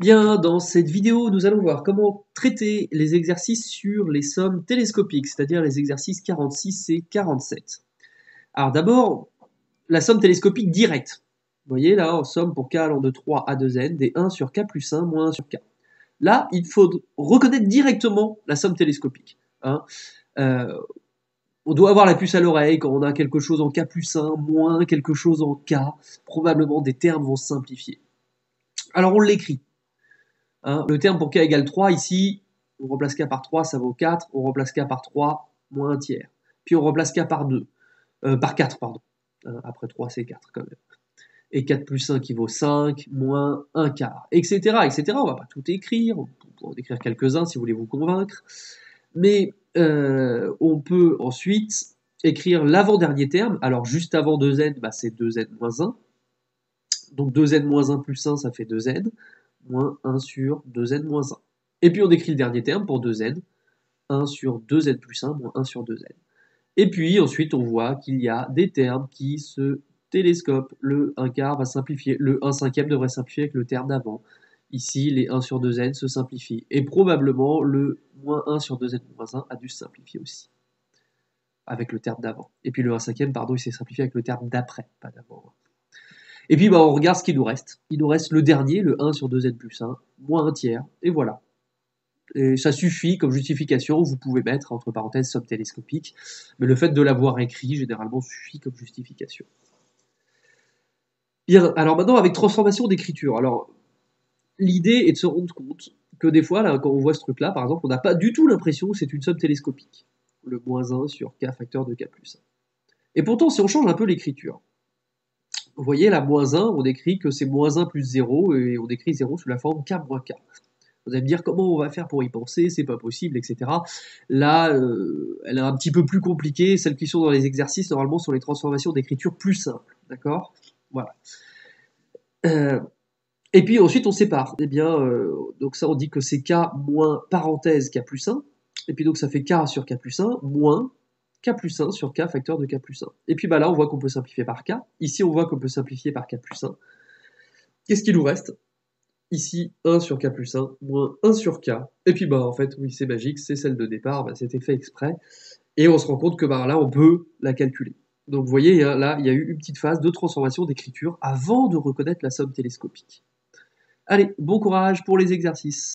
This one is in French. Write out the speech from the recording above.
Bien, dans cette vidéo, nous allons voir comment traiter les exercices sur les sommes télescopiques, c'est-à-dire les exercices 46 et 47. Alors d'abord, la somme télescopique directe. Vous voyez là, en somme pour k allant de 3 à 2n, des 1 sur k plus 1 moins 1 sur k. Là, il faut reconnaître directement la somme télescopique. Hein. On doit avoir la puce à l'oreille quand on a quelque chose en k plus 1, moins quelque chose en k. Probablement des termes vont se simplifier. Alors on l'écrit. Hein, le terme pour k égale 3, ici, on remplace k par 3, ça vaut 4, on remplace k par 3, moins 1 tiers. Puis on remplace k par 2, par 4, pardon. Après 3, c'est 4 quand même. Et 4 plus 1 qui vaut 5, moins 1 quart, etc., etc. On va pas tout écrire, on peut en écrire quelques-uns si vous voulez vous convaincre. Mais on peut ensuite écrire l'avant-dernier terme. Alors juste avant 2n, bah, c'est 2n moins 1. Donc 2n moins 1 plus 1, ça fait 2n. Moins 1 sur 2n moins 1. Et puis on écrit le dernier terme pour 2n, 1 sur 2n plus 1, moins 1 sur 2n. Et puis ensuite on voit qu'il y a des termes qui se télescopent. Le 1 quart va simplifier, le 1 cinquième devrait simplifier avec le terme d'avant. Ici, les 1 sur 2n se simplifient. Et probablement, le moins 1 sur 2n moins 1 a dû se simplifier aussi, avec le terme d'avant. Et puis le 1 cinquième, pardon, il s'est simplifié avec le terme d'après, pas d'avant. Et puis bah, on regarde ce qu'il nous reste. Il nous reste le dernier, le 1 sur 2n plus 1, moins 1 tiers, et voilà. Et ça suffit comme justification, vous pouvez mettre entre parenthèses somme télescopique, mais le fait de l'avoir écrit, généralement, suffit comme justification. Bien, alors maintenant avec transformation d'écriture. Alors, l'idée est de se rendre compte que des fois, là, quand on voit ce truc-là, par exemple, on n'a pas du tout l'impression que c'est une somme télescopique. Le moins 1 sur k facteur de k plus 1. Et pourtant, si on change un peu l'écriture, vous voyez, la moins 1, on écrit que c'est moins 1 plus 0, et on écrit 0 sous la forme k moins k. Vous allez me dire comment on va faire pour y penser, c'est pas possible, etc. Là, elle est un petit peu plus compliquée. Celles qui sont dans les exercices, normalement, sont les transformations d'écriture plus simples. D'accord. Voilà. Et puis ensuite, on sépare. Eh bien, donc ça, on dit que c'est k moins parenthèse k plus 1. Et puis donc, ça fait k sur k plus 1 moins k plus 1 sur k facteur de k plus 1. Et puis bah, là, on voit qu'on peut simplifier par k. Ici, on voit qu'on peut simplifier par k plus 1. Qu'est-ce qu'il nous reste? Ici, 1 sur k plus 1, moins 1 sur k. Et puis, bah, en fait, oui, c'est magique, c'est celle de départ, bah, c'était fait exprès. Et on se rend compte que bah, là, on peut la calculer. Donc, vous voyez, hein, là, il y a eu une petite phase de transformation d'écriture avant de reconnaître la somme télescopique. Allez, bon courage pour les exercices.